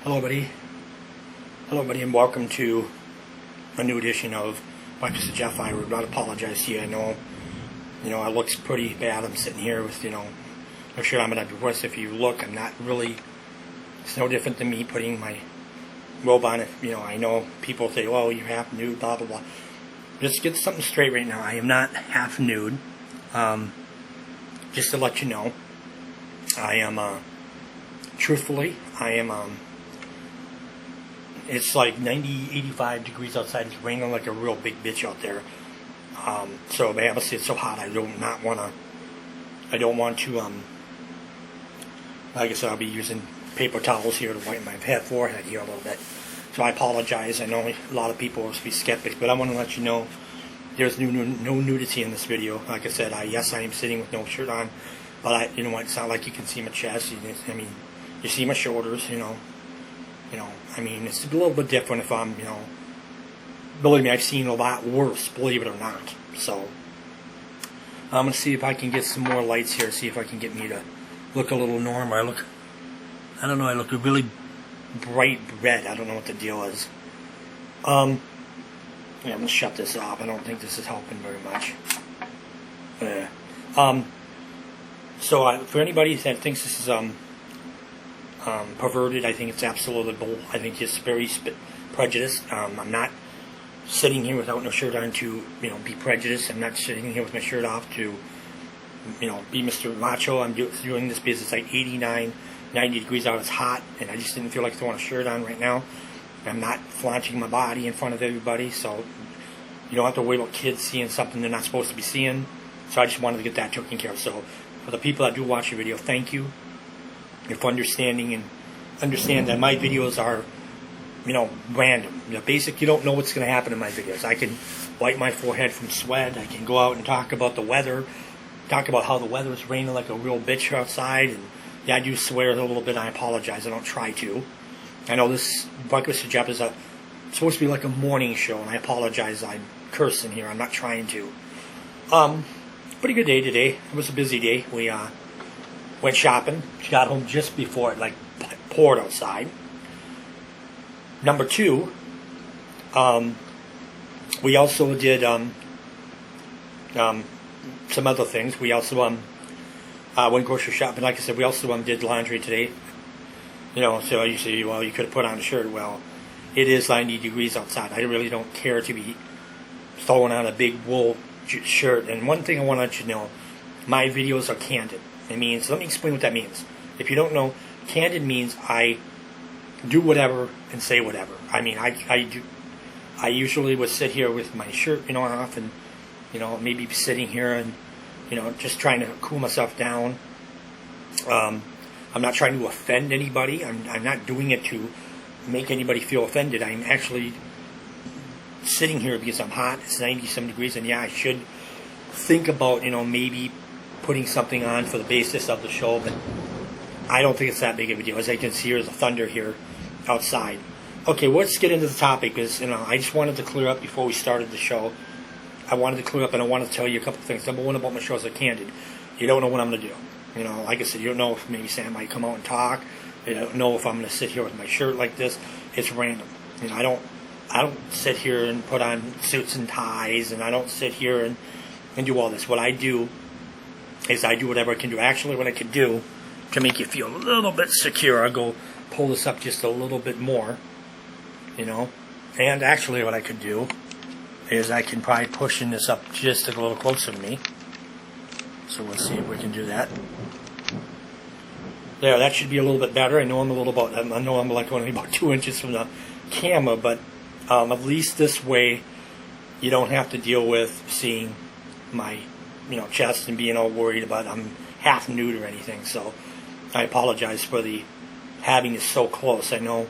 Hello, buddy. Hello, buddy, and welcome to a new edition of Breakfast with Jeff. I would not apologize to you. I know, it looks pretty bad. I'm sitting here with, I'm sure I'm going to be worse. If you look, I'm not really, it's no different than me putting my robe on. I know people say, well, you're half nude, blah, blah, blah. Just get something straight right now. I am not half nude. Just to let you know, I am, truthfully, I am, it's like 90, 85 degrees outside. It's raining like a real big bitch out there. So obviously it's so hot. I don't want to, like I said, I'll be using paper towels here to wipe my forehead here a little bit. So I apologize. I know a lot of people will be skeptics, but I want to let you know there's no nudity in this video. Like I said, yes, I am sitting with no shirt on, but you know what? It's not like you can see my chest. You see my shoulders. It's a little bit different if I'm, believe me, I've seen a lot worse, believe it or not. So, I'm going to see if I can get some more lights here, see if I can get me to look a little normal. I don't know, I look really bright red. I don't know what the deal is. I'm going to shut this off. I don't think this is helping very much. So, for anybody that thinks this is, perverted, I think it's absolutely bull. I think it's very prejudiced. I'm not sitting here without no shirt on to, be prejudiced. I'm not sitting here with my shirt off to, be Mr. Macho. I'm doing this because it's like 89, 90 degrees out. It's hot, and I just didn't feel like throwing a shirt on right now. I'm not flaunting my body in front of everybody, so you don't have to worry about kids seeing something they're not supposed to be seeing. So I just wanted to get that taken care of. So for the people that do watch the video, thank you. If understanding and understand that my videos are, random. Basic, you don't know what's going to happen in my videos. I can wipe my forehead from sweat. I can go out and talk about the weather, talk about how the weather is raining like a real bitch outside. And yeah, I do swear a little bit. I apologize. I don't try to. I know this Breakfast with Jeff is supposed to be like a morning show, and I apologize. I'm cursing here. I'm not trying to. Pretty good day today. It was a busy day. We went shopping. She got home just before it poured outside. Number two, we also did some other things. We also went grocery shopping. Like I said, we also did laundry today. So you say, well, you could have put on a shirt. Well, it is 90 degrees outside. I really don't care to be throwing on a big wool shirt. And one thing I want to let you know, my videos are candid. It means, let me explain what that means. If you don't know, candid means I do whatever and say whatever. I usually would sit here with my shirt, off, and maybe sitting here and just trying to cool myself down. I'm not trying to offend anybody. I'm not doing it to make anybody feel offended. I'm actually sitting here because I'm hot. It's 90-some degrees, and yeah, I should think about maybe putting something on for the basis of the show, but I don't think it's that big of a deal. As I can see, there's a thunder here outside. Okay, let's get into the topic, because I just wanted to clear up before we started the show. I wanted to clear up, and I wanted to tell you a couple of things. Number one, about my shows are candid. You don't know what I'm going to do. Like I said, you don't know if maybe Sam might come out and talk. You don't know if I'm going to sit here with my shirt like this. It's random. I don't sit here and put on suits and ties, and I don't sit here and do all this. What I do is I do whatever I can do. Actually, what I could do to make you feel a little bit secure, I'll go pull this up just a little bit more, And actually what I could do is I can probably pushing this up just a little closer to me. So let's see if we can do that. There, that should be a little bit better. I know I'm like only about 2 inches from the camera, but at least this way you don't have to deal with seeing my chest and being all worried about I'm half nude or anything. So I apologize for having this so close. I know,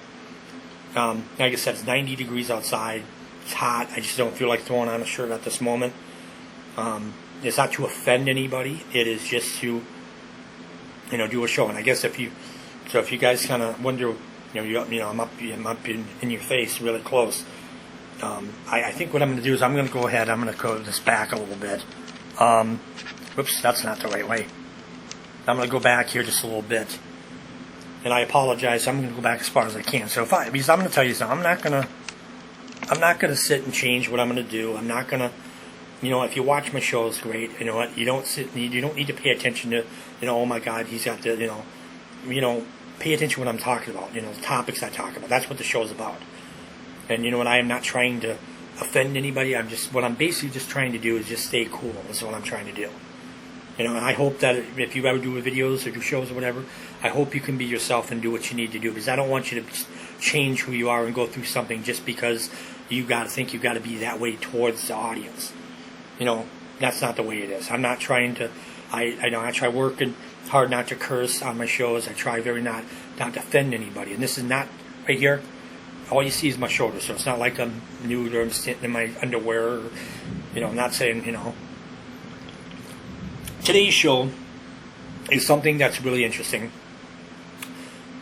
like I said, it's 90 degrees outside. It's hot. I just don't feel like throwing on a shirt at this moment. It's not to offend anybody. It is just to, do a show. And I guess if you guys kind of wonder, I'm up in your face really close. I think what I'm going to do is I'm going to go ahead. I'm going to go this back a little bit. Whoops, that's not the right way. I'm going to go back here just a little bit. and I apologize. I'm going to go back as far as I can. So because I'm going to tell you something, I'm not going to sit and change what I'm going to do. I'm not going to, if you watch my shows, great. You know what? You don't need to pay attention to, oh my God, he's got the, pay attention to what I'm talking about. The topics I talk about. That's what the show's about. And you know what? I am not trying to offend anybody. What I'm basically just trying to do is just stay cool. That's what I'm trying to do. And I hope that if you ever do videos or do shows or whatever, I hope you can be yourself and do what you need to do. Because I don't want you to change who you are and go through something just because you got to think you got to be that way towards the audience. That's not the way it is. I'm not trying to. I try working hard not to curse on my shows. I try very not to offend anybody. And this is not right here. All you see is my shoulder, so it's not like I'm nude or I'm sitting in my underwear. Or, I'm not saying, Today's show is something that's really interesting.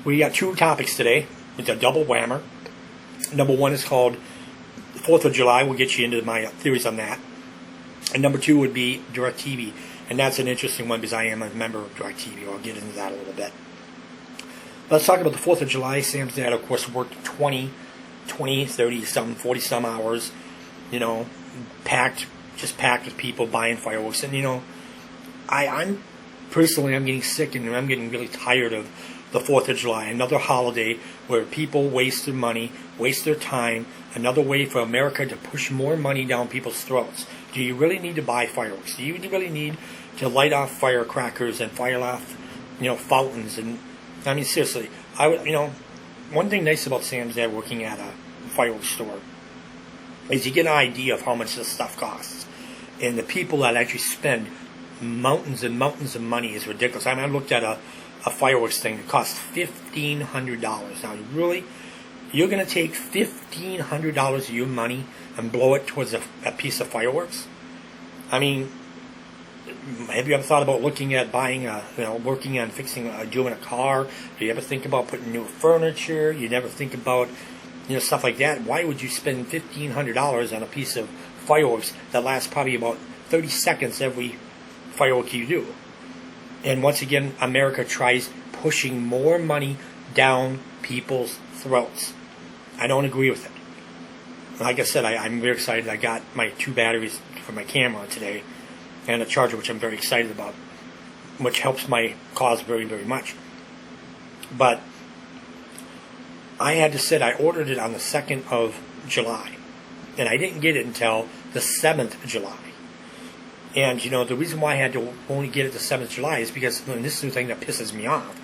We got 2 topics today. It's a double whammer. Number 1 is called 4th of July. We'll get you into my theories on that. And number 2 would be Directv. And that's an interesting one because I am a member of Directv. I'll get into that a little bit. Let's talk about the 4th of July. Sam's dad, of course, worked 20, 30 some, 40 some hours, packed with people buying fireworks. And, I'm getting sick and I'm getting really tired of the 4th of July. Another holiday where people waste their money, waste their time. Another way for America to push more money down people's throats. Do you really need to buy fireworks? Do you really need to light off firecrackers and fire off, fountains? And I mean, seriously, one thing nice about Sam's dad working at a fireworks store is you get an idea of how much this stuff costs. And the people that actually spend mountains and mountains of money is ridiculous. I looked at a fireworks thing that costs $1,500. Now, really, you're going to take $1,500 of your money and blow it towards a piece of fireworks? I mean, have you ever thought about looking at buying working on fixing, doing a car? Do you ever think about putting new furniture? You never think about, stuff like that. Why would you spend $1,500 on a piece of fireworks that lasts probably about 30 seconds every firework you do? And once again, America tries pushing more money down people's throats. I don't agree with it. Like I said, I'm very excited. I got my 2 batteries for my camera today and a charger, which I'm very excited about, which helps my cause very, very much. But I had to say, I ordered it on the 2nd of July, and I didn't get it until the 7th of July. And, the reason why I had to only get it the 7th of July is because, and this is the thing that pisses me off,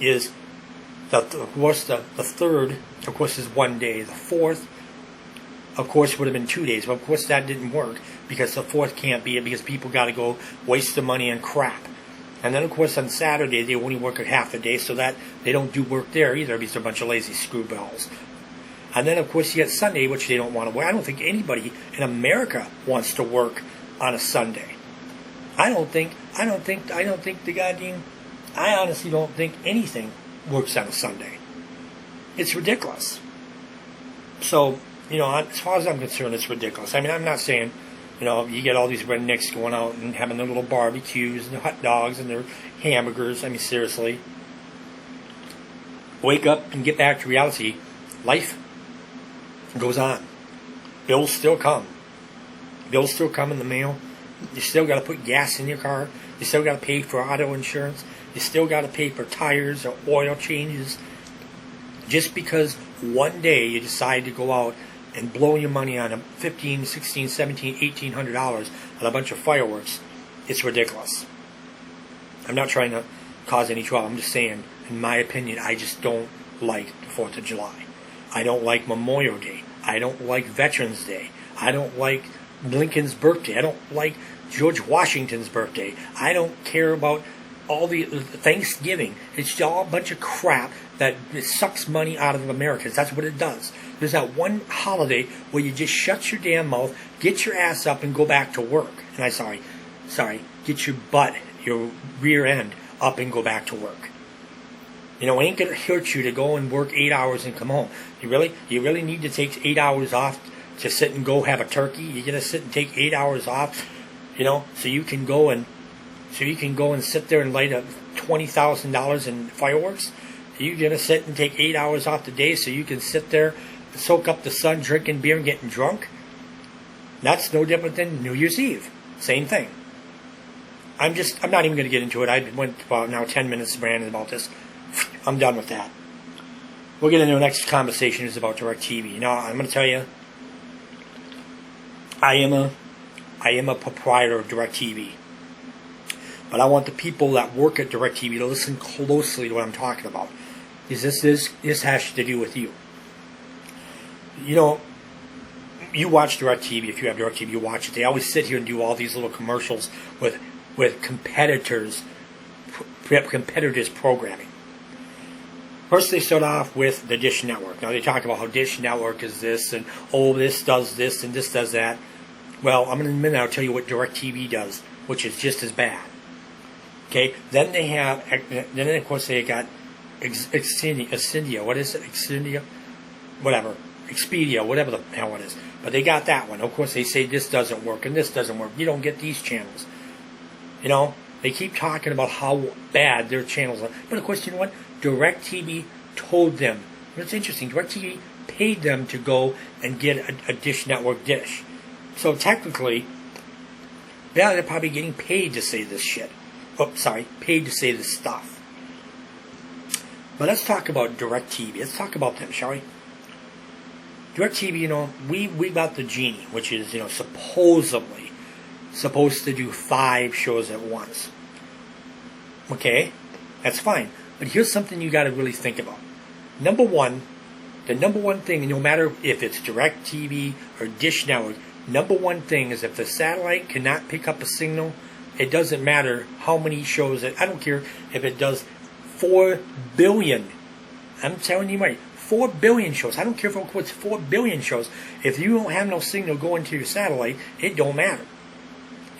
is that, of course, the 3rd, of course, is 1 day. The 4th, of course, would have been 2 days. But, of course, that didn't work because the 4th can't be it because people got to go waste their money on crap. And then, of course, on Saturday, they only work at half the day, so that they don't do work there either because they're a bunch of lazy screwballs. And then, of course, you get Sunday, which they don't want to work. I don't think anybody in America wants to work on a Sunday. I honestly don't think anything works on a Sunday. It's ridiculous. So, as far as I'm concerned, it's ridiculous. I mean, I'm not saying, you get all these rednecks going out and having their little barbecues and their hot dogs and their hamburgers. I mean, seriously. Wake up and get back to reality. Life goes on. Bills still come. Bills still come in the mail. You still got to put gas in your car. You still got to pay for auto insurance. You still got to pay for tires or oil changes. Just because one day you decide to go out and blow your money on $1,500, $1,600, $1,700, $1,800 on a bunch of fireworks, it's ridiculous. I'm not trying to cause any trouble. I'm just saying, in my opinion, I just don't like the 4th of July. I don't like Memorial Day. I don't like Veterans Day. I don't like Lincoln's birthday. I don't like George Washington's birthday. I don't care about all the Thanksgiving. It's all a bunch of crap that sucks money out of Americans. That's what it does. There's that one holiday where you just shut your damn mouth, get your ass up, and go back to work. And I'm sorry, get your butt, your rear end up and go back to work. It ain't gonna hurt you to go and work 8 hours and come home. You really need to take 8 hours off to sit and go have a turkey? You're gonna sit and take 8 hours off, so you can go and sit there and light up $20,000 in fireworks? You're going to sit and take 8 hours off the day so you can sit there, soak up the sun, drinking beer and getting drunk? That's no different than New Year's Eve. Same thing. I'm not even going to get into it. I went about now 10 minutes ranting about this. I'm done with that. We'll get into the next conversation is about Directv. Now, I'm going to tell you, I am a proprietor of Directv. But I want the people that work at Directv to listen closely to what I'm talking about. This has to do with you. You know, you watch Directv. If you have Directv, you watch it. They always sit here and do all these little commercials with competitors programming. First, they start off with the Dish Network. Now, they talk about how Dish Network is this, and this does this, and this does that. Well, in a minute, I'll tell you what Directv does, which is just as bad. Okay, then of course they got Expedia, what is it? Expedia? Whatever. Expedia, whatever the hell it is. But they got that one. Of course they say this doesn't work and this doesn't work. You don't get these channels. You know, they keep talking about how bad their channels are. But of course, you know what? Directv told them. It's interesting. Directv paid them to go and get a Dish Network dish. So technically, they're probably getting paid to say this shit. Paid to say this stuff. But let's talk about Directv. Let's talk about them, shall we? Directv, you know, we got the Genie, which is, you know, supposedly supposed to do 5 shows at once. Okay, that's fine. But here's something you got to really think about. The number one thing, no matter if it's Directv or Dish Network, number one thing is if the satellite cannot pick up a signal, it doesn't matter how many shows. I don't care if it does 4 billion. I'm telling you right, 4 billion shows. I don't care if it's 4 billion shows. If you don't have no signal going to your satellite, it don't matter.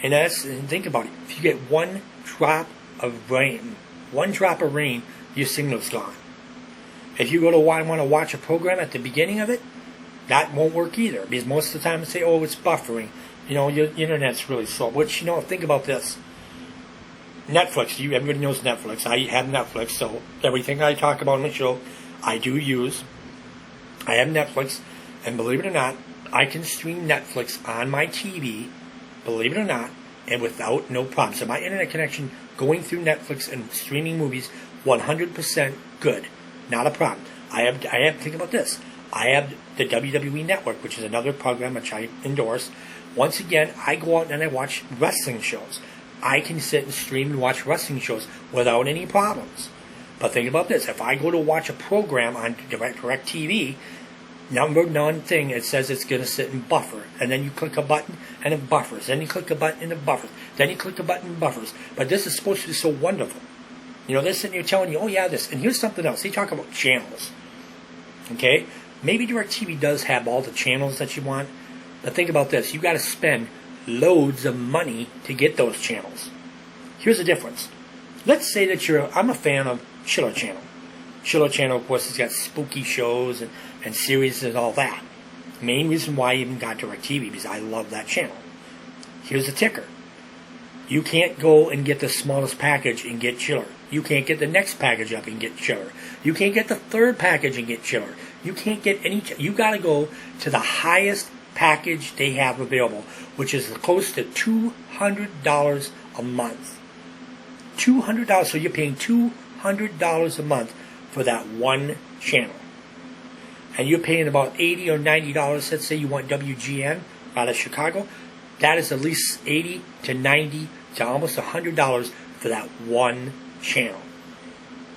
And think about it. If you get one drop of rain, your signal's gone. If you want to watch a program at the beginning of it, that won't work either. Because most of the time they say, oh, it's buffering. You know, your internet's really slow. Which, you know, think about this. Netflix. Everybody knows Netflix. I have Netflix, so everything I talk about on the show, I do use. I have Netflix, and believe it or not, I can stream Netflix on my TV, believe it or not, and without no problem. So my internet connection going through Netflix and streaming movies, 100% good. Not a problem. Think about this. I have the WWE Network, which is another program which I endorse. Once again, I go out and I watch wrestling shows. I can sit and stream and watch wrestling shows without any problems. But think about this. If I go to watch a program on Directv, number one thing, it says it's going to sit and buffer. And then you click a button and it buffers. Then you click a button and it buffers. Then you click a button and buffers. But this is supposed to be so wonderful. You know, they're sitting here telling you, oh yeah, this. And here's something else. They talk about channels. Okay? Maybe Directv does have all the channels that you want. But think about this. You've got to spend loads of money to get those channels. Here's the difference. Let's say that I'm a fan of Chiller Channel. Chiller Channel, of course, has got spooky shows and series and all that. Main reason why I even got Directv, because I love that channel. Here's the ticker. You can't go and get the smallest package and get Chiller. You can't get the next package up and get Chiller. You can't get the third package and get Chiller. You can't get any. You got to go to the highest package they have available, which is close to $200 a month. $200. So you're paying $200 a month for that one channel. And you're paying about $80 or $90. Let's say you want WGN out of Chicago. That is at least $80 to $90 to almost $100 for that one channel.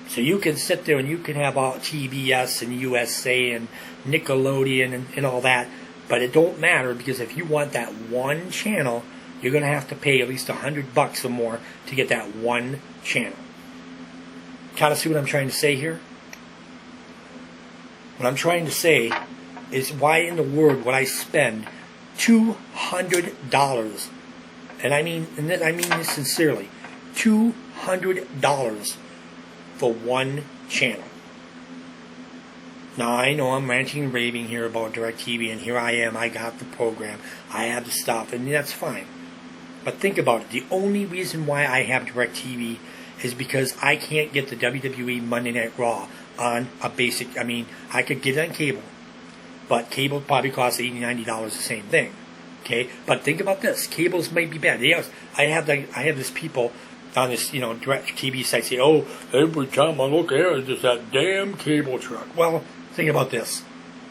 So you can sit there and you can have all TBS and USA and Nickelodeon and all that. But it don't matter, because if you want that one channel, you're going to have to pay at least $100 or more to get that one channel. Kind of see what I'm trying to say here? What I'm trying to say is, why in the world would I spend $200? And I mean this sincerely. $200 for one channel. Now, I know I'm ranting and raving here about Directv, and here I am, I got the program, I have the stuff, and that's fine. But think about it. The only reason why I have Directv is because I can't get the WWE Monday Night Raw on a basic. I mean, I could get it on cable, but cable probably costs $80, $90 the same thing. Okay, but think about this: cables might be bad. Yes, I have this people on this Directv site say, "Oh, every time I look at it, it's that damn cable truck." Well, think about this: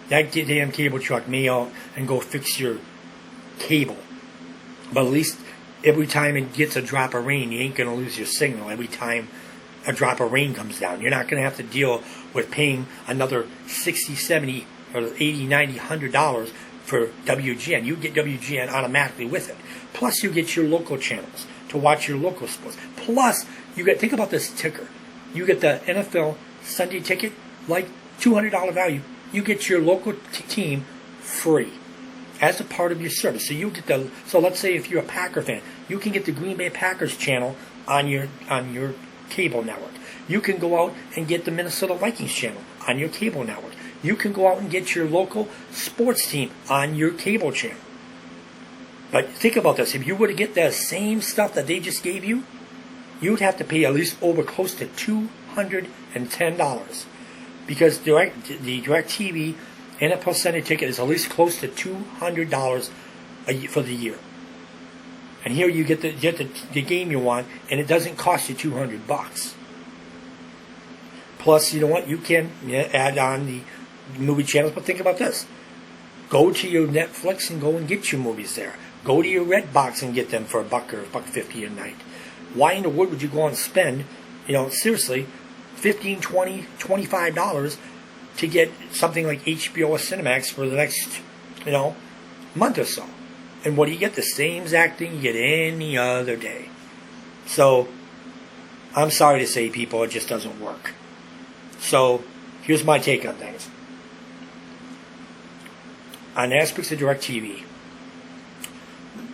that damn cable truck may out and go fix your cable, but at least every time it gets a drop of rain, you ain't gonna lose your signal. Every time a drop of rain comes down, you're not gonna have to deal with paying another $60, $70, or $80, $90, $100 for WGN. You get WGN automatically with it. Plus, you get your local channels to watch your local sports. Plus, you get, think about this ticker. You get the NFL Sunday ticket, like $200 value. You get your local team free as a part of your service. So you get so let's say if you're a Packer fan, you can get the Green Bay Packers channel on your cable network. You can go out and get the Minnesota Vikings channel on your cable network. You can go out and get your local sports team on your cable channel. But think about this. If you were to get the same stuff that they just gave you, you would have to pay at least over close to $210. Because the Directv NFL Sunday ticket is at least close to $200 for the year. And here you get the game you want, and it doesn't cost you $200. Plus, you know what? You can add on the movie channels, but think about this. Go to your Netflix and go and get your movies there. Go to your Redbox and get them for $1 or $1.50 a night. Why in the world would you go and spend, seriously, $15, $20, $25 to get something like HBO or Cinemax for the next, month or so? And what do you get? The same exact thing you get any other day. So, I'm sorry to say, people, it just doesn't work. So, here's my take on things. On aspects of DirecTV,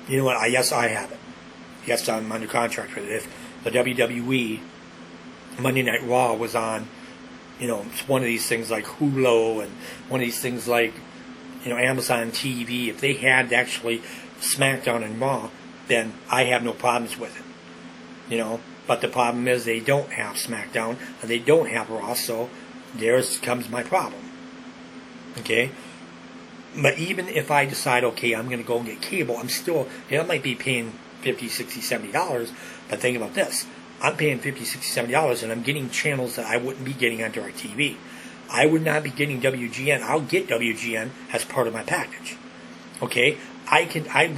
you know what? Yes, I have it. Yes, I'm under contract with it. If the WWE Monday Night Raw was on, it's one of these things like Hulu and one of these things like, Amazon TV, if they had actually SmackDown and Raw, then I have no problems with it. But the problem is they don't have SmackDown and they don't have Raw, so there comes my problem. Okay? But even if I decide, okay, I'm going to go and get cable, I'm still, I might be paying $50, $60, $70, but think about this. I'm paying $50, $60, $70, and I'm getting channels that I wouldn't be getting on DirecTV. I would not be getting WGN. I'll get WGN as part of my package. Okay? I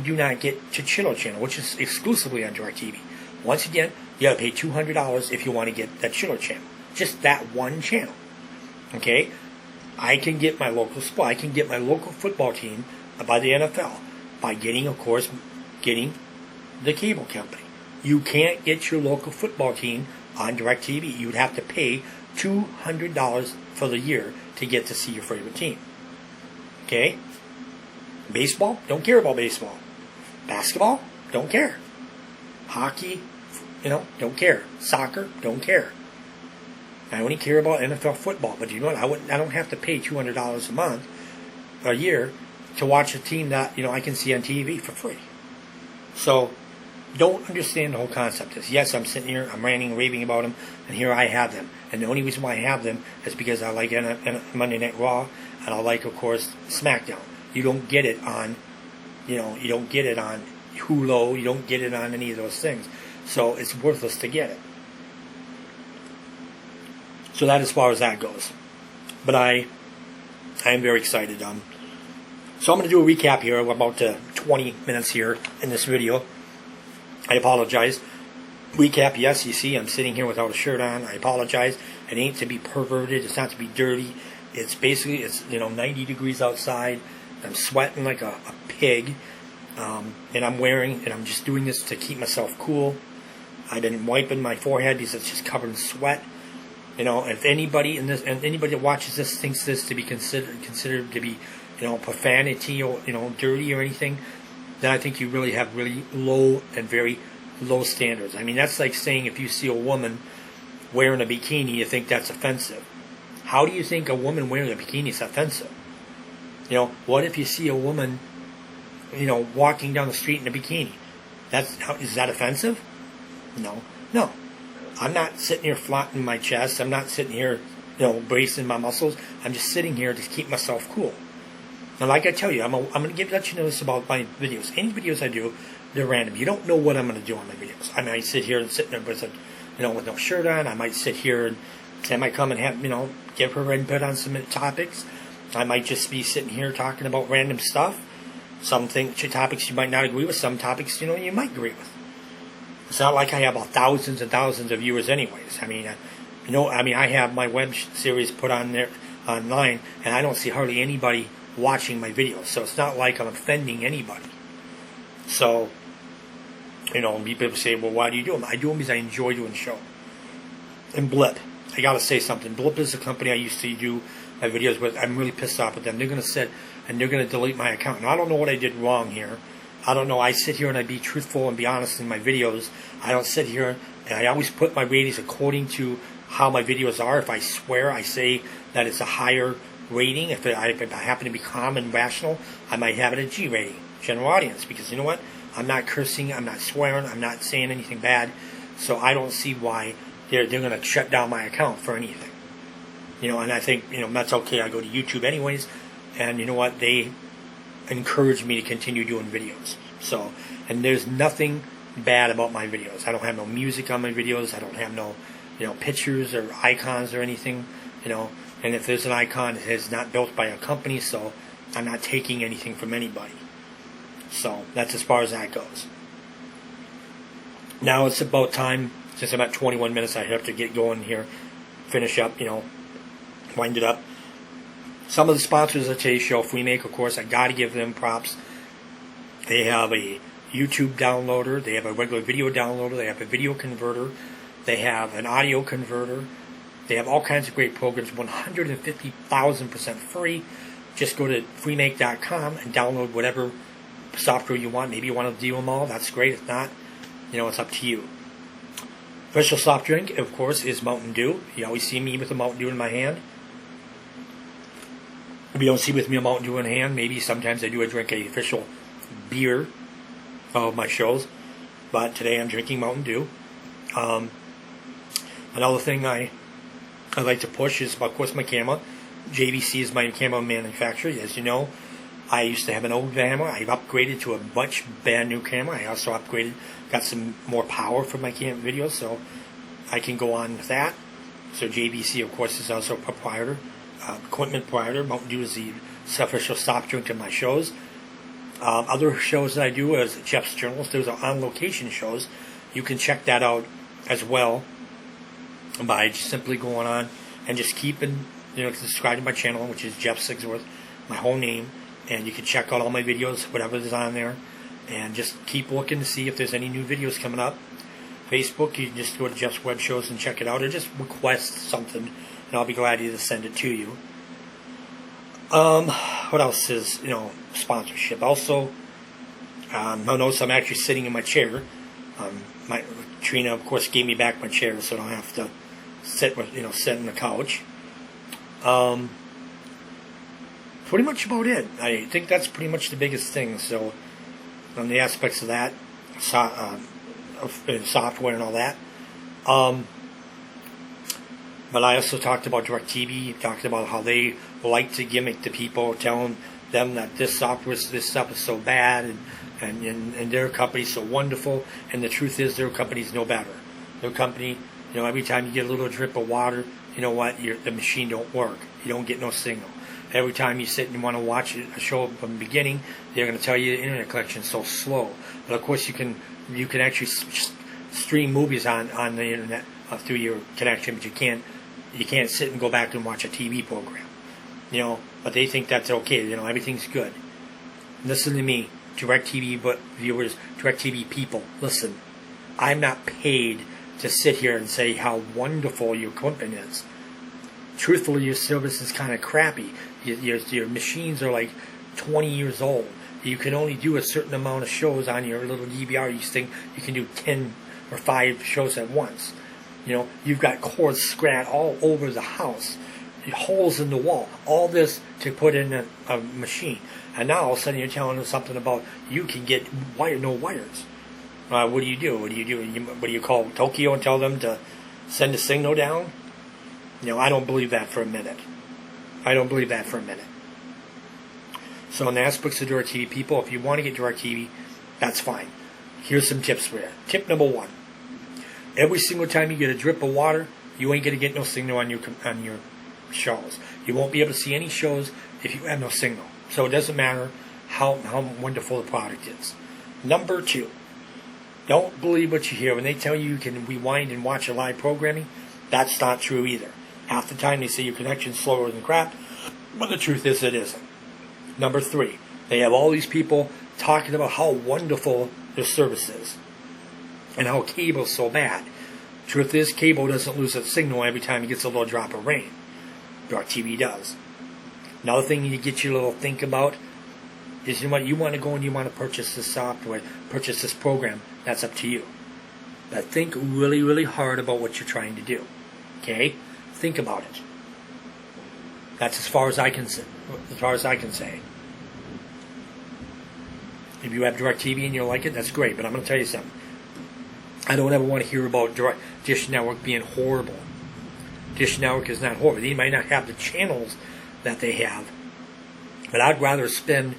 do not get Channel Channel, which is exclusively on DirecTV. Once again, you gotta pay $200 if you want to get that Channel Channel. Just that one channel. Okay? I can get my local sport. I can get my local football team by the NFL by getting the cable company. You can't get your local football team on DirecTV. You'd have to pay $200 for the year to get to see your favorite team. Okay? Baseball? Don't care about baseball. Basketball? Don't care. Hockey? Don't care. Soccer? Don't care. I only care about NFL football, but you know what? I don't have to pay $200 a year to watch a team that I can see on TV for free. So, don't understand the whole concept. Yes, I'm sitting here, I'm ranting, raving about them, and here I have them. And the only reason why I have them is because I like Monday Night Raw, and I like, of course, SmackDown. You don't get it on, you don't get it on Hulu. You don't get it on any of those things. So it's worthless to get it. So that as far as that goes. But I am very excited. So I'm going to do a recap here. We're about 20 minutes here in this video. I apologize. Recap, yes, you see I'm sitting here without a shirt on. I apologize. It ain't to be perverted. It's not to be dirty. It's basically, 90 degrees outside. I'm sweating like a pig. And I'm just doing this to keep myself cool. I've been wiping my forehead because it's just covered in sweat. If anybody anybody that watches this thinks this to be considered to be, profanity or, dirty or anything, then I think you really have really low and very low standards. I mean, that's like saying if you see a woman wearing a bikini, you think that's offensive. How do you think a woman wearing a bikini is offensive? What if you see a woman, walking down the street in a bikini? Is that offensive? No. I'm not sitting here flaunting my chest. I'm not sitting here, bracing my muscles. I'm just sitting here to keep myself cool. And like I tell you, I'm going to let you know this about my videos. Any videos I do, they're random. You don't know what I'm going to do on my videos. I might sit here and sit there with no shirt on. I might sit here and I might come and have, give her input on some topics. I might just be sitting here talking about random stuff. Some topics you might not agree with. Some topics, you might agree with. It's not like I have thousands and thousands of viewers anyways. I have my web series put on there online, and I don't see hardly anybody watching my videos. So it's not like I'm offending anybody. So, people say, well, why do you do them? I do them because I enjoy doing the show. And Blip, I gotta say something. Blip is a company I used to do my videos with. I'm really pissed off with them. They're gonna sit and they're gonna delete my account. Now, I don't know what I did wrong here. I don't know. I sit here and I be truthful and be honest in my videos. I don't sit here and I always put my ratings according to how my videos are. If I swear, I say that it's a higher rating. If I happen to be calm and rational, I might have it a G rating, general audience, because you know what? I'm not cursing, I'm not swearing, I'm not saying anything bad, so I don't see why they're going to shut down my account for anything. And I think, that's okay. I go to YouTube anyways, and you know what? They encourage me to continue doing videos. So, and there's nothing bad about my videos. I don't have no music on my videos. I don't have no, pictures or icons or anything, and if there's an icon, it is not built by a company, so I'm not taking anything from anybody. So that's as far as that goes. Now it's about time, since I'm at 21 minutes, I have to get going here, finish up, wind it up. Some of the sponsors of today's show, FreeMake, of course, I got to give them props. They have a YouTube downloader, they have a regular video downloader, they have a video converter, they have an audio converter, they have all kinds of great programs, 150,000% free. Just go to freemake.com and download whatever software you want. Maybe you want to do them all, that's great. If not, it's up to you. Official soft drink, of course, is Mountain Dew. You always see me with a Mountain Dew in my hand. If you don't see with me a Mountain Dew in hand, maybe sometimes I do drink a official beer of my shows. But today I'm drinking Mountain Dew. Another thing I like to push is, of course, my camera. JVC is my camera manufacturer. As you know, I used to have an old camera. I've upgraded to a much brand new camera. I also got some more power for my camera videos, so I can go on with that. So JVC, of course, is also a equipment provider. Mountain Dew is the official soft drink in my shows. Other shows that I do is Jeff's Journals. Those are on-location shows. You can check that out as well by just simply going on and just keeping, subscribe to my channel, which is Jeff Sigsworth, my whole name, and you can check out all my videos, whatever is on there, and just keep looking to see if there's any new videos coming up. Facebook, you can just go to Jeff's Web Shows and check it out, or just request something, and I'll be glad to send it to you. What else is, sponsorship? Also, notice I'm actually sitting in my chair. Trina, of course, gave me back my chair, so I don't have to sit in the couch. Pretty much about it. I think that's pretty much the biggest thing. So, on the aspects of that, software and all that. But I also talked about Directv, talked about how they like to gimmick the people, telling them that this stuff is so bad, and their company's so wonderful, and the truth is their company's no better. Their company, every time you get a little drip of water, you know what, the machine don't work. You don't get no signal. Every time you sit and want to watch a show from the beginning, they're going to tell you the internet connection is so slow. But of course, you can actually stream movies on the internet through your connection, but you can't sit and go back and watch a TV program. But they think that's okay. Everything's good. Listen to me, Directv viewers, Directv people. Listen, I'm not paid to sit here and say how wonderful your equipment is. Truthfully, your service is kind of crappy. Your machines are like 20 years old. You can only do a certain amount of shows on your little DVR. You think you can do 10 or 5 shows at once. You've got cords scratched all over the house, holes in the wall. All this to put in a machine. And now all of a sudden you're telling us something about you can get no wires. What do you do? What do you call Tokyo and tell them to send a signal down? I don't believe that for a minute. I don't believe that for a minute. So in the aspects of Directv, people, if you want to get Directv, that's fine. Here's some tips for you. Tip number 1. Every single time you get a drip of water, you ain't going to get no signal on your shows. You won't be able to see any shows if you have no signal. So it doesn't matter how wonderful the product is. Number 2. Don't believe what you hear. When they tell you can rewind and watch a live programming, that's not true either. Half the time they say your connection's slower than crap, but the truth is it isn't. Number 3, they have all these people talking about how wonderful their service is and how cable's so bad. Truth is, cable doesn't lose its signal every time it gets a little drop of rain. Directv does. Another thing you get your little think about is, you want to go and you want to purchase this software, purchase this program. That's up to you. But think really, really hard about what you're trying to do. Okay? Think about it. That's as far as I can say. If you have Directv and you like it, that's great. But I'm going to tell you something. I don't ever want to hear about Dish Network being horrible. Dish Network is not horrible. They might not have the channels that they have, but I'd rather spend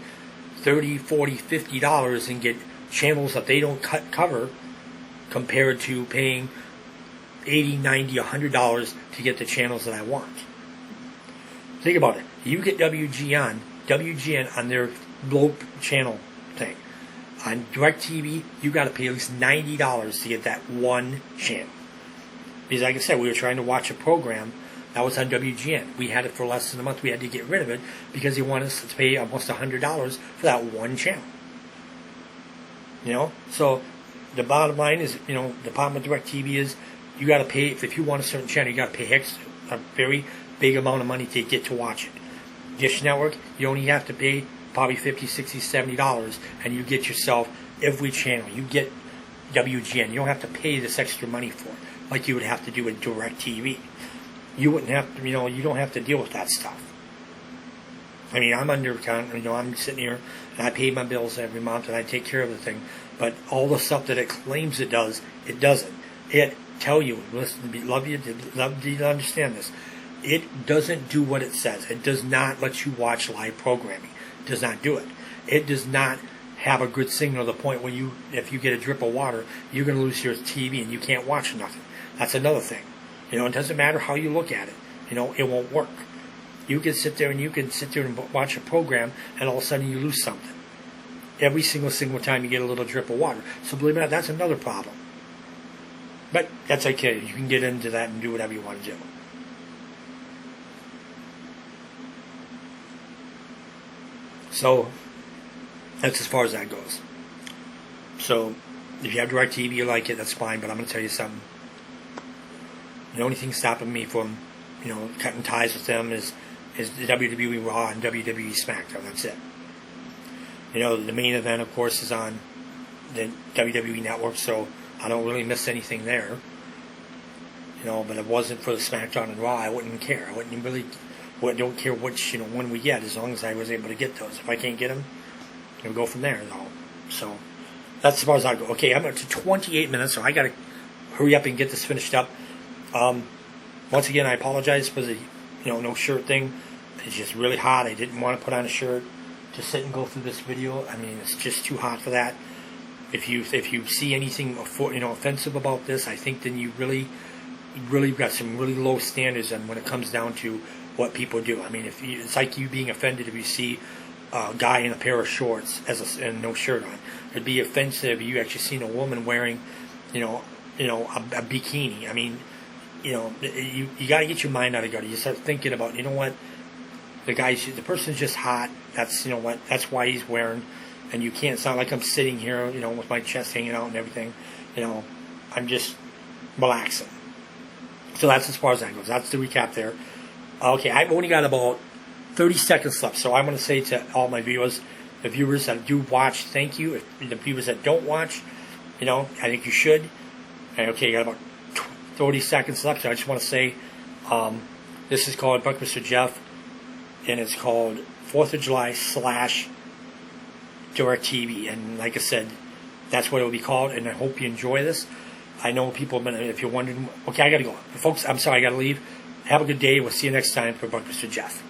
$30, $40, $50 and get channels that they don't cover compared to paying $80, $90, $100 to get the channels that I want. Think about it. You get WGN on their low channel thing. On DirecTV, you got to pay at least $90 to get that one channel. Because like I said, we were trying to watch a program that was on WGN. We had it for less than a month. We had to get rid of it because he wanted us to pay almost $100 for that one channel. So the bottom line is, the problem with DirecTV is you got to pay, if you want a certain channel, you got to pay a very big amount of money to get to watch it. Dish Network, you only have to pay probably $50, $60, $70, and you get yourself every channel. You get WGN. You don't have to pay this extra money for it, like you would have to do with DirecTV. You wouldn't have to, you don't have to deal with that stuff. I mean, I'm sitting here and I pay my bills every month and I take care of the thing, but all the stuff that it claims it does, it doesn't. It tell you, listen, love you to understand this. It doesn't do what it says. It does not let you watch live programming. It does not do it. It does not have a good signal to the point where if you get a drip of water, you're going to lose your TV and you can't watch nothing. That's another thing. It doesn't matter how you look at it. It won't work. You can sit there and watch a program, and all of a sudden you lose something. Every single time you get a little drip of water. So believe it or not, that's another problem. But that's okay. You can get into that and do whatever you want to do. So that's as far as that goes. So if you have DirecTV, you like it, that's fine. But I'm going to tell you something. The only thing stopping me from, cutting ties with them is the WWE Raw and WWE SmackDown. That's it. The main event, of course, is on the WWE Network, so I don't really miss anything there. But if it wasn't for the SmackDown and Raw, I wouldn't care. Don't care which, one we get, as long as I was able to get those. If I can't get them, we'll go from there, though. So that's as far as I go. Okay, I'm up to 28 minutes, so I got to hurry up and get this finished up. Once again, I apologize for the, no shirt thing. It's just really hot. I didn't want to put on a shirt to sit and go through this video. I mean, it's just too hot for that. If you see anything, offensive about this, I think then you really got some really low standards when it comes down to what people do. I mean, it's like you being offended if you see a guy in a pair of shorts and no shirt on. It'd be offensive if you actually seen a woman wearing, a bikini. I mean, you got to get your mind out of gutter. You start thinking about, what, the person's just hot. That's, that's why he's wearing, and you can't sound like I'm sitting here, with my chest hanging out and everything. I'm just relaxing. So that's as far as that goes. That's the recap there. Okay, I've only got about 30 seconds left, so I'm going to say to all my viewers, the viewers that do watch, thank you. If the viewers that don't watch, I think you should. And okay, you got about 30 seconds left, so I just want to say, this is called Buckminster Jeff, and it's called 4th of July / DirecTV, and like I said, that's what it will be called, and I hope you enjoy this. I know people have been, if you're wondering, okay, I got to go. Folks, I'm sorry, I got to leave. Have a good day. We'll see you next time for Bunkers to Jeff.